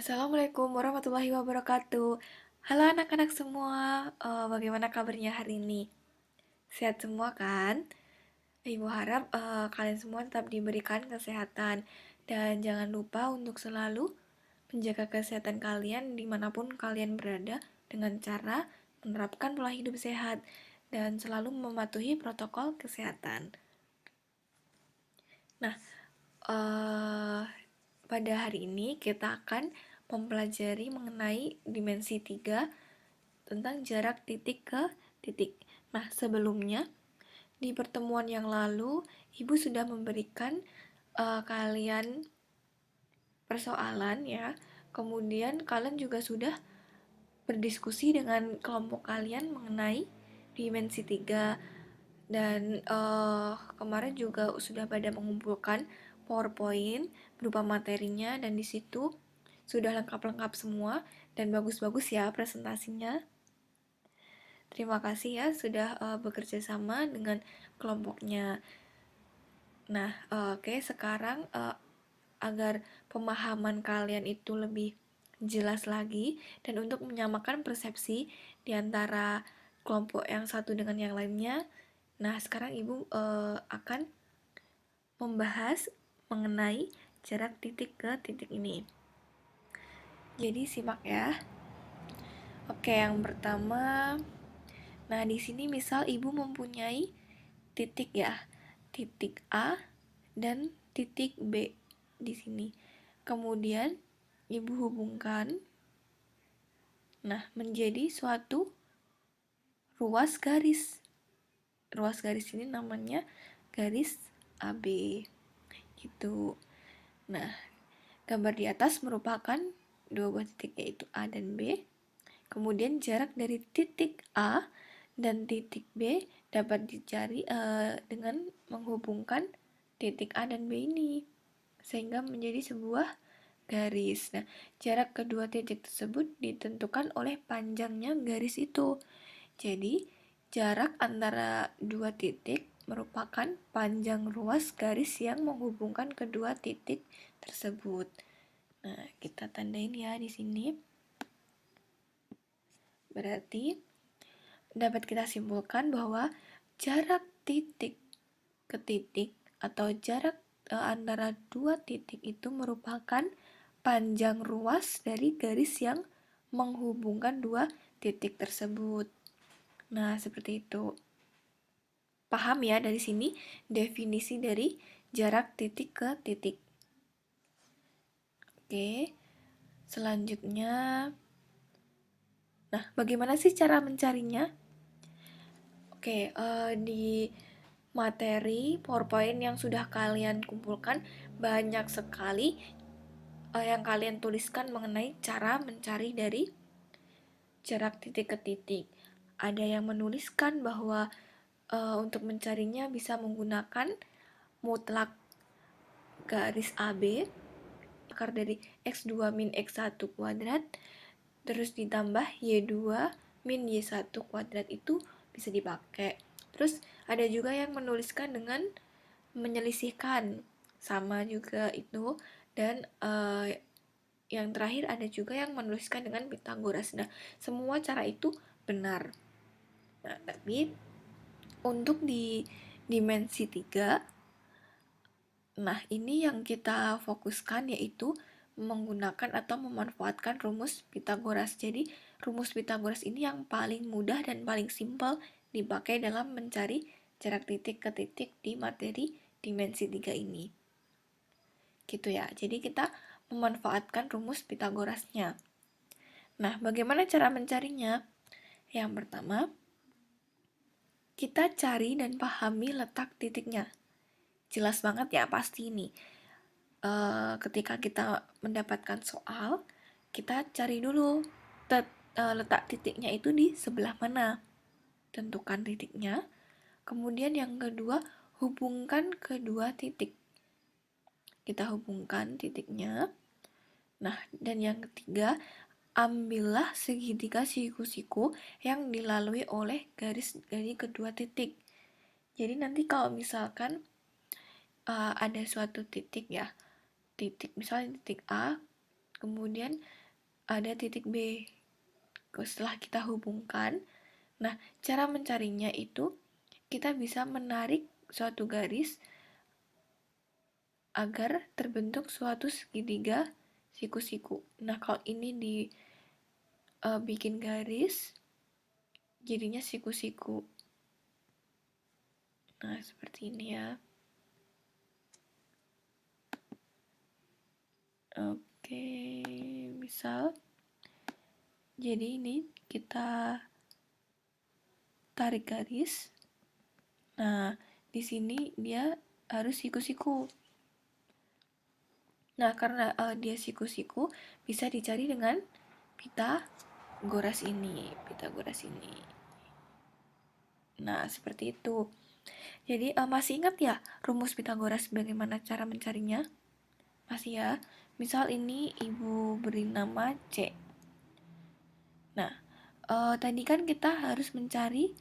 Assalamualaikum warahmatullahi wabarakatuh. Halo anak-anak semua, bagaimana kabarnya hari ini? Sehat semua kan? Ibu harap kalian semua tetap diberikan kesehatan dan jangan lupa untuk selalu menjaga kesehatan kalian dimanapun kalian berada dengan cara menerapkan pola hidup sehat dan selalu mematuhi protokol kesehatan. Nah, eh, pada hari ini kita akan mempelajari mengenai dimensi 3 tentang jarak titik ke titik. Nah, sebelumnya di pertemuan yang lalu Ibu sudah memberikan kalian persoalan ya. Kemudian kalian juga sudah berdiskusi dengan kelompok kalian mengenai dimensi 3 dan kemarin juga sudah pada mengumpulkan PowerPoint berupa materinya dan di situ sudah lengkap-lengkap semua dan bagus-bagus ya presentasinya. Terima kasih ya sudah bekerja sama dengan kelompoknya. Nah, oke, sekarang agar pemahaman kalian itu lebih jelas lagi dan untuk menyamakan persepsi di antara kelompok yang satu dengan yang lainnya. Nah, sekarang Ibu akan membahas mengenai jarak titik ke titik ini. Jadi simak ya. Oke, yang pertama, nah di sini misal Ibu mempunyai titik ya, titik A dan titik B di sini. Kemudian Ibu hubungkan, nah menjadi suatu ruas garis. Ruas garis ini namanya garis AB gitu. Nah, gambar di atas merupakan dua buah titik yaitu A dan B. Kemudian jarak dari titik A dan titik B dapat dicari dengan menghubungkan titik A dan B ini sehingga menjadi sebuah garis. Nah, jarak kedua titik tersebut ditentukan oleh panjangnya garis itu. Jadi, jarak antara dua titik merupakan panjang ruas garis yang menghubungkan kedua titik tersebut. Nah, kita tandain ya di sini. Berarti dapat kita simpulkan bahwa jarak titik ke titik atau jarak antara dua titik itu merupakan panjang ruas dari garis yang menghubungkan dua titik tersebut. Nah, seperti itu. Paham ya dari sini definisi dari jarak titik ke titik. Oke. Selanjutnya, nah, bagaimana sih cara mencarinya? Oke, di materi PowerPoint yang sudah kalian kumpulkan banyak sekali yang kalian tuliskan mengenai cara mencari dari jarak titik ke titik. Ada yang menuliskan bahwa untuk mencarinya bisa menggunakan mutlak garis AB akar dari X2 min X1 kuadrat terus ditambah Y2 min Y1 kuadrat itu bisa dipakai. Terus ada juga yang menuliskan dengan menyelisihkan sama juga itu dan yang terakhir ada juga yang menuliskan dengan Pythagoras. Nah, semua cara itu benar. Nah, tapi untuk di dimensi 3, nah ini yang kita fokuskan yaitu menggunakan atau memanfaatkan rumus Pythagoras. Jadi, rumus Pythagoras ini yang paling mudah dan paling simpel dipakai dalam mencari jarak titik ke titik di materi dimensi 3 ini. Gitu ya. Jadi, kita memanfaatkan rumus Pythagorasnya. Nah, bagaimana cara mencarinya? Yang pertama, kita cari dan pahami letak titiknya. Jelas banget ya pasti ini. Ketika kita mendapatkan soal, kita cari dulu letak titiknya itu di sebelah mana. Tentukan titiknya. Kemudian yang kedua, hubungkan kedua titik. Kita hubungkan titiknya. Nah, dan yang ketiga, ambillah segitiga siku-siku yang dilalui oleh garis dari kedua titik. Jadi nanti kalau misalkan ada suatu titik ya, titik misalnya titik A, kemudian ada titik B. Setelah kita hubungkan, nah cara mencarinya itu kita bisa menarik suatu garis agar terbentuk suatu segitiga siku-siku. Nah kalau ini bikin garis, jadinya siku-siku. Nah seperti ini ya. Oke, misal jadi ini kita tarik garis. Nah, di sini dia harus siku-siku. Nah, karena dia siku-siku, bisa dicari dengan Pitagoras ini. Nah, seperti itu. Jadi, masih ingat ya rumus Pitagoras bagaimana cara mencarinya? Masih ya? Misal ini ibu beri nama C. Nah, tadi kan kita harus mencari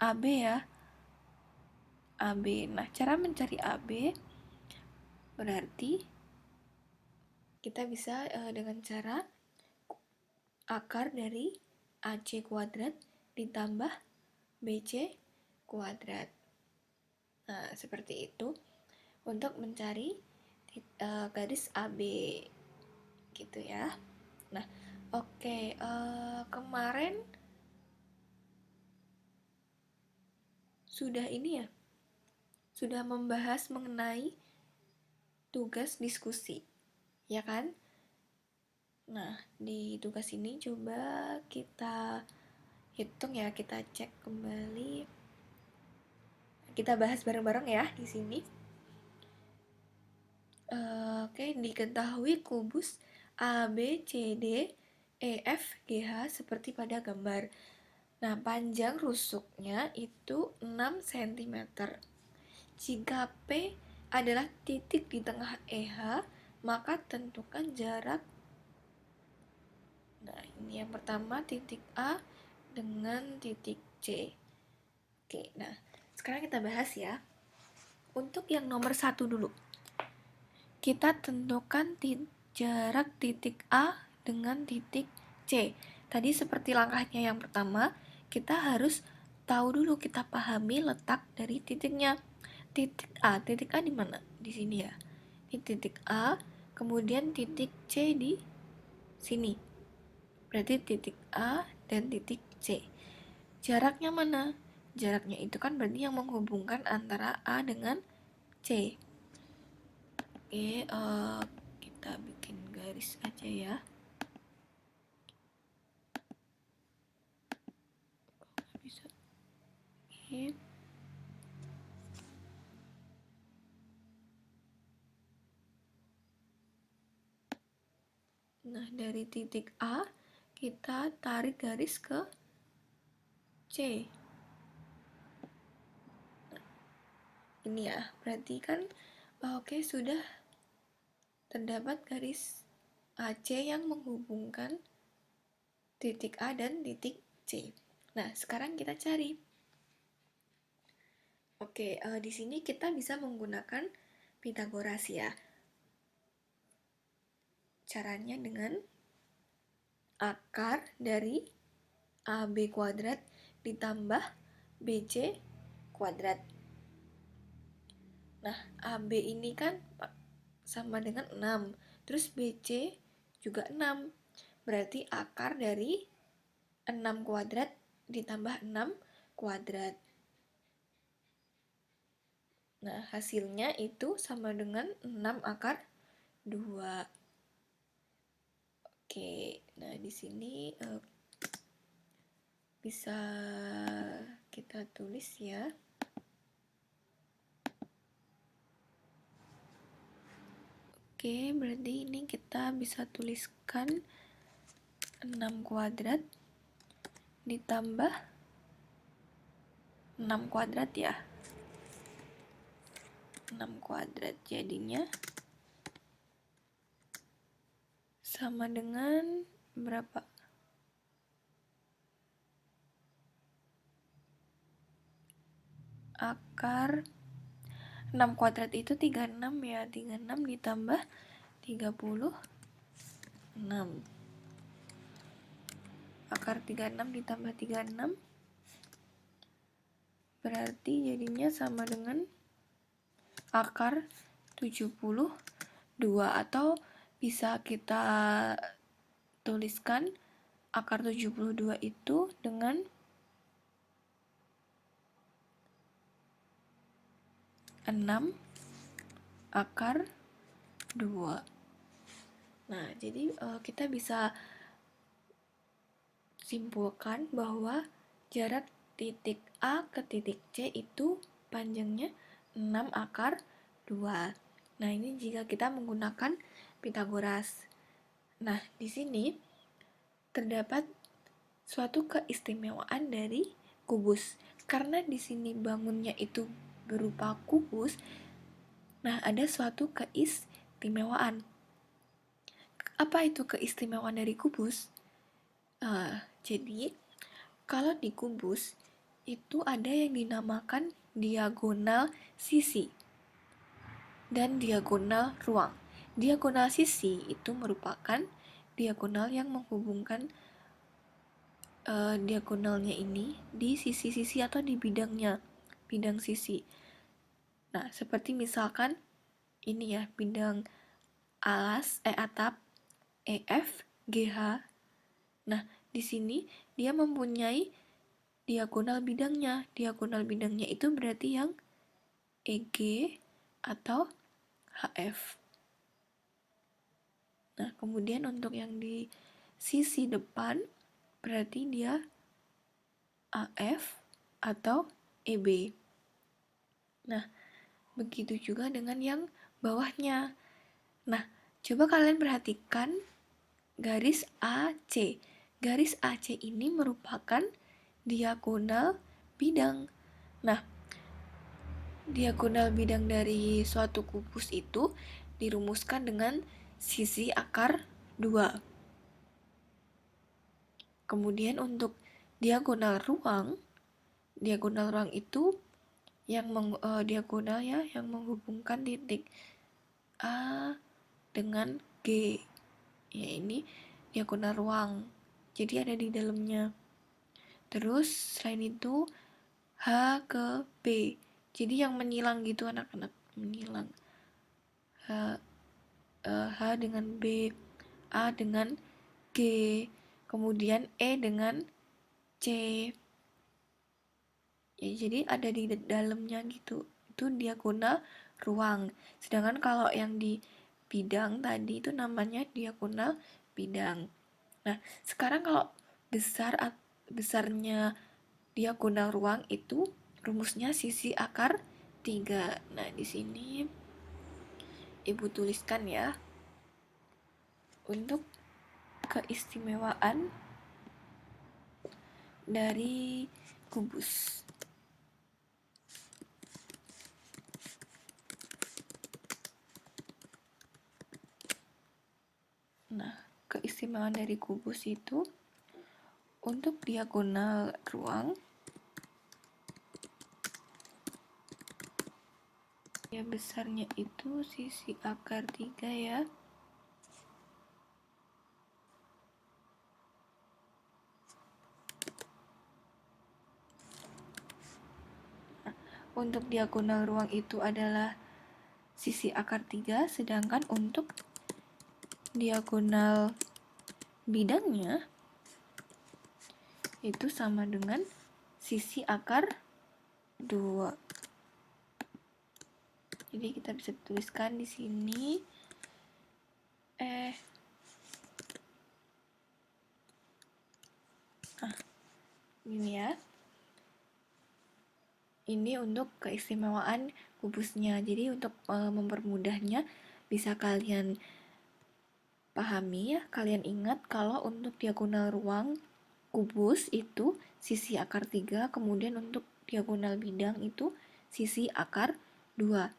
AB ya. AB. Nah, cara mencari AB berarti kita bisa dengan cara akar dari AC kuadrat ditambah BC kuadrat. Nah, seperti itu untuk mencari garis AB gitu ya. Nah, oke, kemarin sudah ini ya, sudah membahas mengenai tugas diskusi, ya kan? Nah, di tugas ini coba kita hitung ya, kita cek kembali. Kita bahas bareng-bareng ya di sini. Oke, diketahui kubus A, B, C, D, E, F, G, H seperti pada gambar. Nah, panjang rusuknya itu 6 cm. Jika P adalah titik di tengah EH, maka tentukan jarak. Nah, ini yang pertama titik A dengan titik C. Oke, nah sekarang kita bahas ya. Untuk yang nomor 1 dulu. Kita tentukan jarak titik A dengan titik C. Tadi seperti langkahnya yang pertama, kita harus tahu dulu, kita pahami letak dari titiknya. Titik A di mana? Di sini ya. Ini titik A, kemudian titik C di sini. Berarti titik A dan titik C. Jaraknya mana? Jaraknya itu kan berarti yang menghubungkan antara A dengan C. Oke, kita bikin garis aja ya. Bisa. Oke. Nah, dari titik A kita tarik garis ke C. Nah, ini ya, berarti kan oke, sudah terdapat garis AC yang menghubungkan titik A dan titik C. Nah, sekarang kita cari. Oke, di sini kita bisa menggunakan Pitagoras ya. Caranya dengan akar dari AB kuadrat ditambah BC kuadrat. Nah, AB ini kan sama dengan 6. Terus BC juga 6. Berarti akar dari 6 kuadrat ditambah 6 kuadrat. Nah, hasilnya itu sama dengan 6 akar 2. Oke, nah di sini bisa kita tulis ya. Oke, berarti ini kita bisa tuliskan 6 kuadrat ditambah 6 kuadrat ya. 6 kuadrat jadinya sama dengan berapa? Akar 6 kuadrat itu 36 ya. 36 ditambah 36. akar 36 ditambah 36 berarti jadinya sama dengan akar 72, atau bisa kita tuliskan akar 72 itu dengan 6 akar 2. Nah, jadi kita bisa simpulkan bahwa jarak titik A ke titik C itu panjangnya 6 akar 2. Nah, ini jika kita menggunakan Pitagoras. Nah, di sini terdapat suatu keistimewaan dari kubus. Karena di sini bangunnya itu berupa kubus, nah ada suatu keistimewaan. Apa itu keistimewaan dari kubus? Jadi, kalau di kubus itu ada yang dinamakan diagonal sisi dan diagonal ruang. Diagonal sisi itu merupakan diagonal yang menghubungkan diagonalnya ini di sisi-sisi atau di bidang sisi. Nah, seperti misalkan ini ya, bidang atap EF GH. Nah, di sini dia mempunyai diagonal bidangnya. Diagonal bidangnya itu berarti yang EG atau HF. Nah, kemudian untuk yang di sisi depan berarti dia AF atau EB. Nah, begitu juga dengan yang bawahnya. Nah, coba kalian perhatikan garis AC. Garis AC ini merupakan diagonal bidang. Nah, diagonal bidang dari suatu kubus itu dirumuskan dengan sisi akar 2. Kemudian untuk diagonal ruang itu yang diagonal ya, yang menghubungkan titik A dengan G. Ya, ini diagonal ruang. Jadi ada di dalamnya. Terus selain itu H ke B. Jadi yang menyilang gitu anak-anak, menyilang. H dengan B, A dengan G, kemudian E dengan C. Ya, jadi ada di dalamnya gitu. Itu diagonal ruang. Sedangkan kalau yang di bidang tadi itu namanya diagonal bidang. Nah, sekarang kalau besarnya diagonal ruang itu rumusnya sisi akar 3. Nah, di sini Ibu tuliskan ya. Untuk keistimewaan dari kubus. Nah, keistimewaan dari kubus itu untuk diagonal ruang ya besarnya itu sisi akar 3 ya. Nah, untuk diagonal ruang itu adalah sisi akar 3, sedangkan untuk diagonal bidangnya itu sama dengan sisi akar 2. Jadi kita bisa tuliskan di sini gini ya. Ini untuk keistimewaan kubusnya. Jadi untuk mempermudahnya bisa kalian pahami ya, kalian ingat kalau untuk diagonal ruang kubus itu sisi akar 3, kemudian untuk diagonal bidang itu sisi akar 2.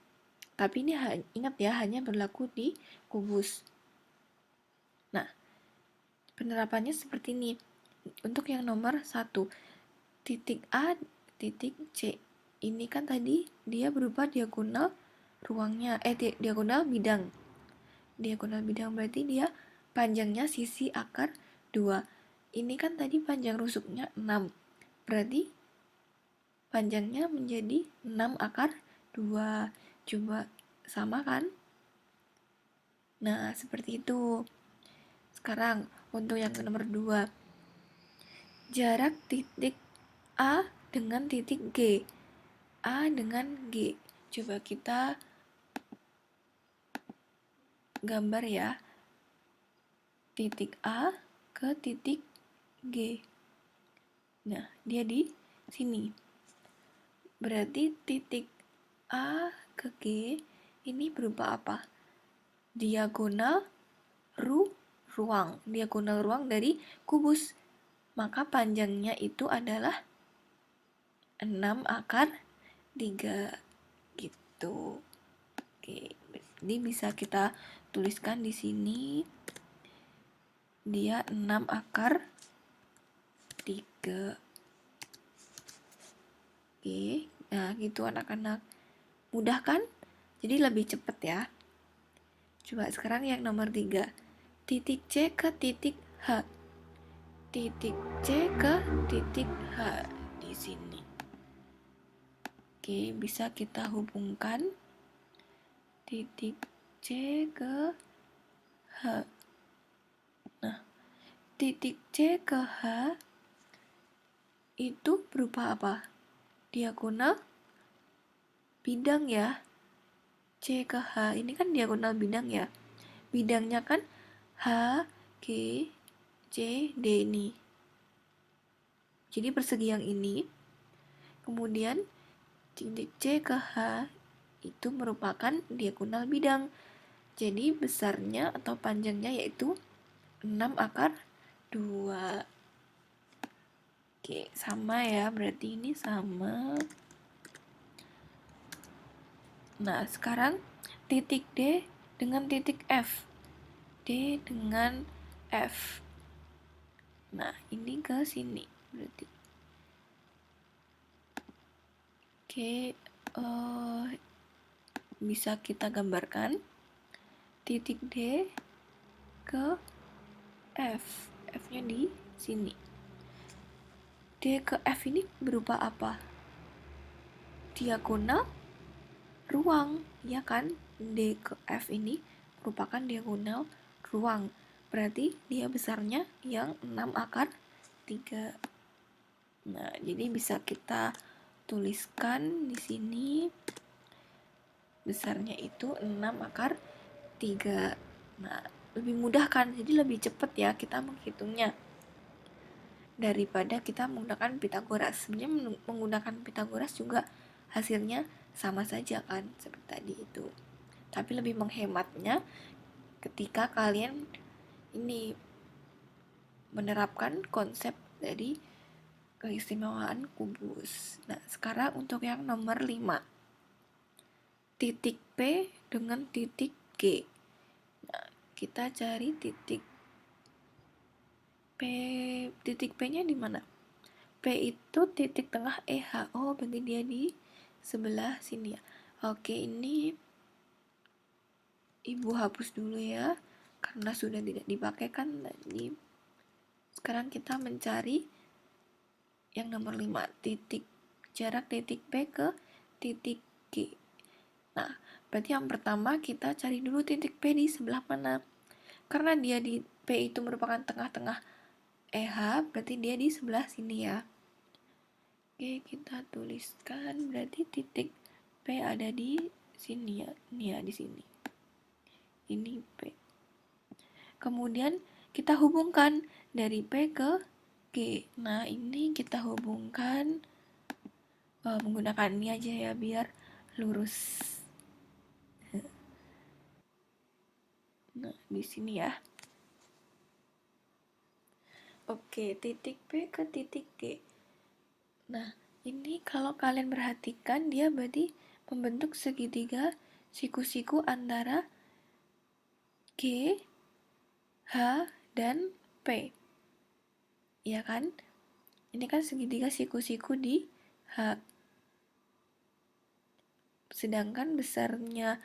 Tapi ini ingat ya, hanya berlaku di kubus. Nah, penerapannya seperti ini. Untuk yang nomor 1, titik A, titik C. Ini kan tadi dia berupa diagonal ruangnya, diagonal bidang. Diagonal bidang berarti dia panjangnya sisi akar 2. Ini kan tadi panjang rusuknya 6. Berarti panjangnya menjadi 6 akar 2. Coba sama kan? Nah, seperti itu. Sekarang untuk yang nomor 2. Jarak titik A dengan titik G. A dengan G. Coba kita gambar ya. Titik A ke titik G. Nah, dia di sini. Berarti titik A ke G ini berupa apa? Diagonal ruang. Diagonal ruang dari kubus. Maka panjangnya itu adalah 6 akar 3 gitu. Oke, jadi bisa kita tuliskan di sini dia 6 akar 3. Oke, nah gitu anak-anak. Mudah kan? Jadi lebih cepet ya. Coba sekarang yang nomor 3. Titik C ke titik H. Titik C ke titik H di sini. Oke, bisa kita hubungkan titik C ke H. Nah, titik C ke H itu berupa apa? Diagonal bidang ya. C ke H ini kan diagonal bidang ya. Bidangnya kan H, G, C, D ini. Jadi persegi yang ini. Kemudian titik C ke H itu merupakan diagonal bidang. Jadi besarnya atau panjangnya yaitu 6 akar 2. Oke, sama ya. Berarti ini sama. Nah, sekarang titik D dengan titik F. D dengan F. Nah, ini ke sini berarti. Oke, bisa kita gambarkan titik D ke F. F-nya di sini. D ke F ini berupa apa? Diagonal ruang, ya kan? D ke F ini merupakan diagonal ruang. Berarti dia besarnya yang 6 akar 3. Nah, jadi bisa kita tuliskan di sini besarnya itu 6 akar 3. Nah, lebih mudah kan? Jadi lebih cepat ya kita menghitungnya daripada kita menggunakan Pitagoras. Sebenarnya menggunakan Pitagoras juga hasilnya sama saja kan seperti tadi itu. Tapi lebih menghematnya ketika kalian ini menerapkan konsep dari keistimewaan kubus. Nah, sekarang untuk yang nomor 5. Titik P dengan titik G. Nah, kita cari titik P. Titik P-nya di mana? P itu titik tengah EH. Oh, berarti dia di sebelah sini ya. Oke, ini Ibu hapus dulu ya. Karena sudah tidak dipakai kan tadi. Sekarang kita mencari yang nomor 5. Titik jarak titik P ke titik G. Nah, berarti yang pertama kita cari dulu titik P di sebelah mana. Karena dia di P itu merupakan tengah-tengah EH, berarti dia di sebelah sini ya. Oke, kita tuliskan berarti titik P ada di sini ya. Ini ya, di sini. Ini P. Kemudian kita hubungkan dari P ke G. Nah, ini kita hubungkan menggunakan ini aja ya biar lurus. Nah, di sini ya. Oke, titik P ke titik G. Nah, ini kalau kalian perhatikan dia berarti membentuk segitiga siku-siku antara G, H, dan P. Ya kan? Ini kan segitiga siku-siku di H. Sedangkan besarnya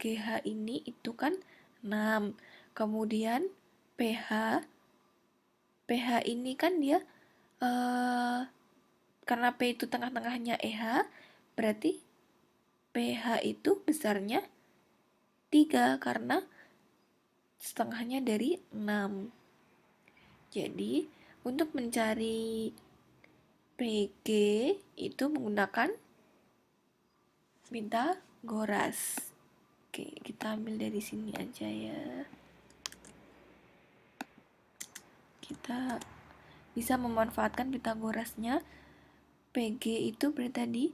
GH ini itu kan 6. Kemudian PH PH ini kan dia karena P itu tengah-tengahnya EH, berarti PH itu besarnya 3 karena setengahnya dari 6. Jadi, untuk mencari PG itu menggunakan Pythagoras. Oke, kita ambil dari sini aja ya. Kita bisa memanfaatkan Pythagorasnya. PG itu berarti tadi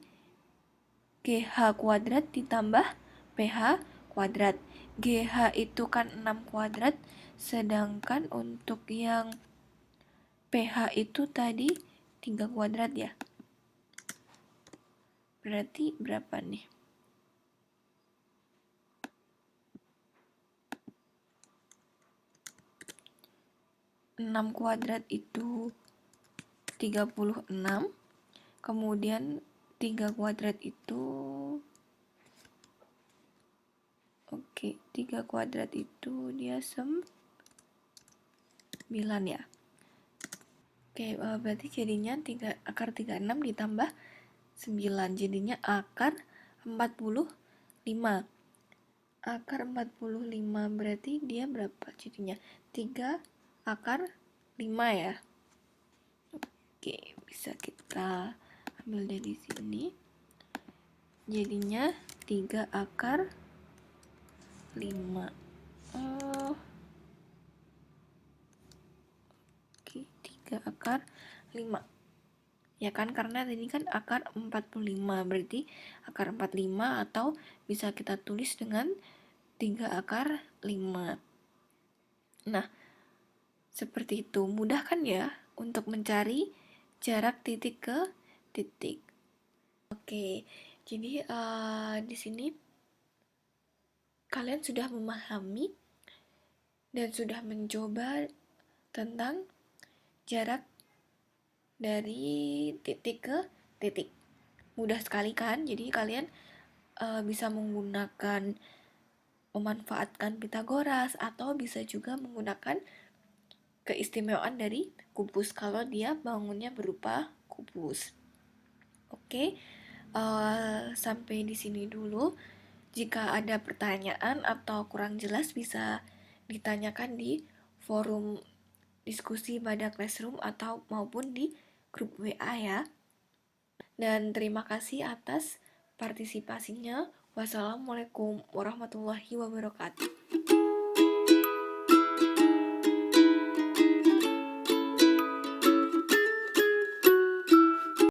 GH kuadrat ditambah PH kuadrat. GH itu kan 6 kuadrat, sedangkan untuk yang PH itu tadi 3 kuadrat ya. Berarti berapa nih? 6 kuadrat itu 36. Kemudian 3 kuadrat itu 3 kuadrat itu dia 9 ya. Berarti jadinya akar 36 ditambah 9, jadinya akar 45. Akar 45 berarti dia berapa jadinya? 3 akar 5 ya. Oke, bisa kita ambil dari sini. Jadinya 3 akar 5. Oke, 3 akar 5. Ya kan, karena ini kan akar 45, berarti akar 45 atau bisa kita tulis dengan 3 akar 5. Nah, seperti itu. Mudah kan ya untuk mencari jarak titik ke titik. Oke, jadi di sini kalian sudah memahami dan sudah mencoba tentang jarak dari titik ke titik. Mudah sekali kan? Jadi kalian bisa memanfaatkan Pythagoras atau bisa juga menggunakan keistimewaan dari kubus kalau dia bangunnya berupa kubus. Oke, sampai di sini dulu. Jika ada pertanyaan atau kurang jelas bisa ditanyakan di forum diskusi pada Classroom atau maupun di grup WA ya. Dan terima kasih atas partisipasinya. Wassalamualaikum warahmatullahi wabarakatuh.